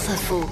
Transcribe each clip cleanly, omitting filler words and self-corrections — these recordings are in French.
France Info.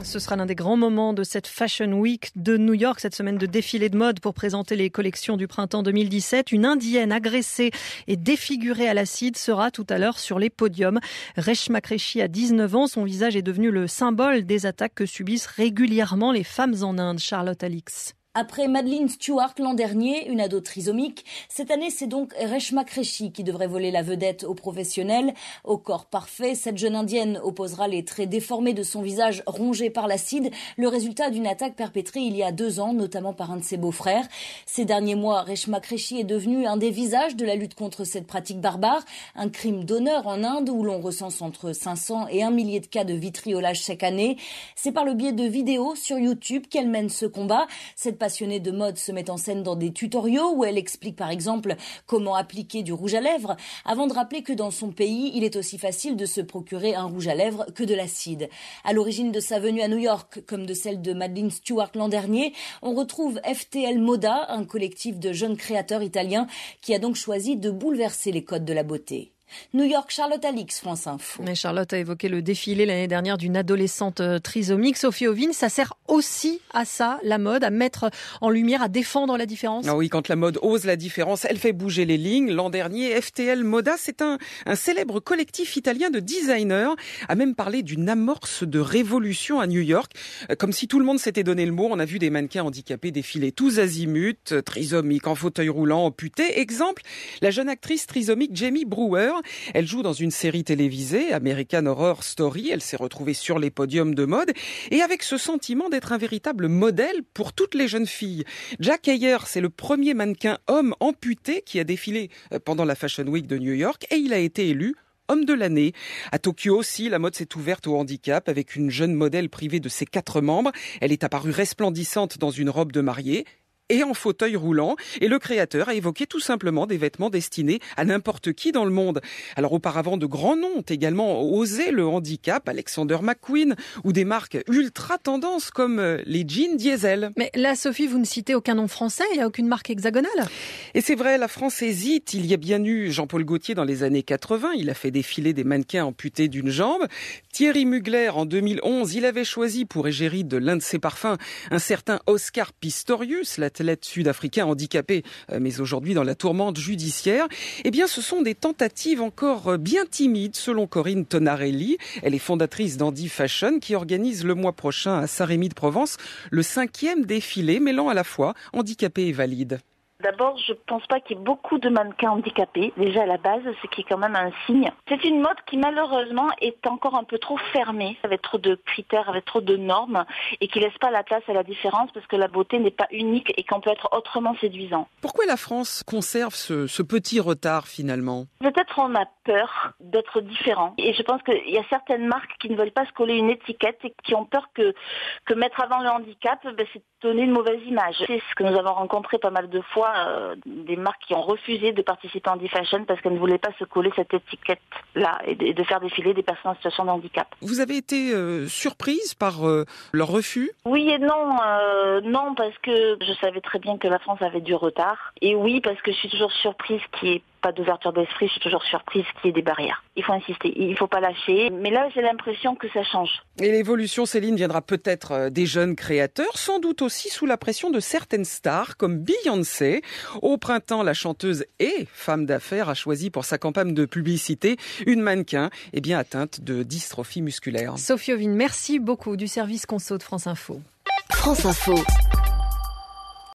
Ce sera l'un des grands moments de cette Fashion Week de New York, cette semaine de défilé de mode pour présenter les collections du printemps 2017. Une Indienne agressée et défigurée à l'acide sera tout à l'heure sur les podiums. Reshma Qureshi a 19 ans. Son visage est devenu le symbole des attaques que subissent régulièrement les femmes en Inde. Charlotte Alix. Après Madeleine Stewart l'an dernier, une ado trisomique, cette année c'est donc Reshma Qureshi qui devrait voler la vedette aux professionnels. Au corps parfait, cette jeune indienne opposera les traits déformés de son visage rongé par l'acide, le résultat d'une attaque perpétrée il y a 2 ans, notamment par un de ses beaux-frères. Ces derniers mois, Reshma Qureshi est devenue un des visages de la lutte contre cette pratique barbare, un crime d'honneur en Inde où l'on recense entre 500 et 1 millier de cas de vitriolage chaque année. C'est par le biais de vidéos sur YouTube qu'elle mène ce combat. Cette passionnée de mode se met en scène dans des tutoriaux où elle explique par exemple comment appliquer du rouge à lèvres, avant de rappeler que dans son pays, il est aussi facile de se procurer un rouge à lèvres que de l'acide. À l'origine de sa venue à New York, comme de celle de Madeleine Stewart l'an dernier, on retrouve FTL Moda, un collectif de jeunes créateurs italiens qui a donc choisi de bouleverser les codes de la beauté. New York, Charlotte Alix, France Info. Mais Charlotte a évoqué le défilé l'année dernière d'une adolescente trisomique. Sophie Ovine, ça sert aussi à ça, la mode, à mettre en lumière, à défendre la différence. Ah oui, quand la mode ose la différence, elle fait bouger les lignes. L'an dernier, FTL Moda, c'est un célèbre collectif italien de designers, a même parlé d'une amorce de révolution à New York. Comme si tout le monde s'était donné le mot, on a vu des mannequins handicapés défiler tous azimuts, trisomiques, en fauteuil roulant, amputés. Exemple, la jeune actrice trisomique Jamie Brewer. Elle joue dans une série télévisée, American Horror Story. Elle s'est retrouvée sur les podiums de mode et avec ce sentiment d'être un véritable modèle pour toutes les jeunes filles. Jack Ayer, c'est le premier mannequin homme amputé qui a défilé pendant la Fashion Week de New York et il a été élu homme de l'année. À Tokyo aussi, la mode s'est ouverte au handicap avec une jeune modèle privée de ses 4 membres. Elle est apparue resplendissante dans une robe de mariée et en fauteuil roulant. Et le créateur a évoqué tout simplement des vêtements destinés à n'importe qui dans le monde. Alors auparavant, de grands noms ont également osé le handicap, Alexander McQueen, ou des marques ultra tendance comme les jeans Diesel. Mais là, Sophie, vous ne citez aucun nom français, il n'y a aucune marque hexagonale. Et c'est vrai, la France hésite. Il y a bien eu Jean-Paul Gaultier dans les années 80. Il a fait défiler des mannequins amputés d'une jambe. Thierry Mugler, en 2011, il avait choisi pour égérie de l'un de ses parfums un certain Oscar Pistorius, l'athlète sud-africain handicapé, mais aujourd'hui dans la tourmente judiciaire. Eh bien, ce sont des tentatives encore bien timides, selon Corinne Tonarelli. Elle est fondatrice d'Andy Fashion, qui organise le mois prochain à Saint-Rémy de Provence le 5e défilé mêlant à la fois handicapés et valides. D'abord, je pense pas qu'il y ait beaucoup de mannequins handicapés, déjà à la base, ce qui est quand même un signe. C'est une mode qui malheureusement est encore un peu trop fermée, avec trop de critères, avec trop de normes, et qui laisse pas la place à la différence parce que la beauté n'est pas unique et qu'on peut être autrement séduisant. Pourquoi la France conserve ce petit retard finalement ? Peut-être on a peur d'être différent. Et je pense qu'il y a certaines marques qui ne veulent pas se coller une étiquette et qui ont peur que mettre avant le handicap, c'est donner une mauvaise image. C'est ce que nous avons rencontré pas mal de fois, des marques qui ont refusé de participer à Andy Fashion parce qu'elles ne voulaient pas se coller cette étiquette-là et de faire défiler des personnes en situation de handicap. Vous avez été surprise par leur refus ? Oui et non. Non, parce que je savais très bien que la France avait du retard. Et oui, parce que je suis toujours surprise qu'il n'y ait pas d'ouverture d'esprit, je suis toujours surprise qu'il y ait des barrières. Il faut insister, il ne faut pas lâcher. Mais là, j'ai l'impression que ça change. Et l'évolution, Céline, viendra peut-être des jeunes créateurs, sans doute aussi sous la pression de certaines stars comme Beyoncé. Au printemps, la chanteuse et femme d'affaires a choisi pour sa campagne de publicité une mannequin atteinte de dystrophie musculaire. Sophie Ovine, merci beaucoup du service conso de France Info. France Info.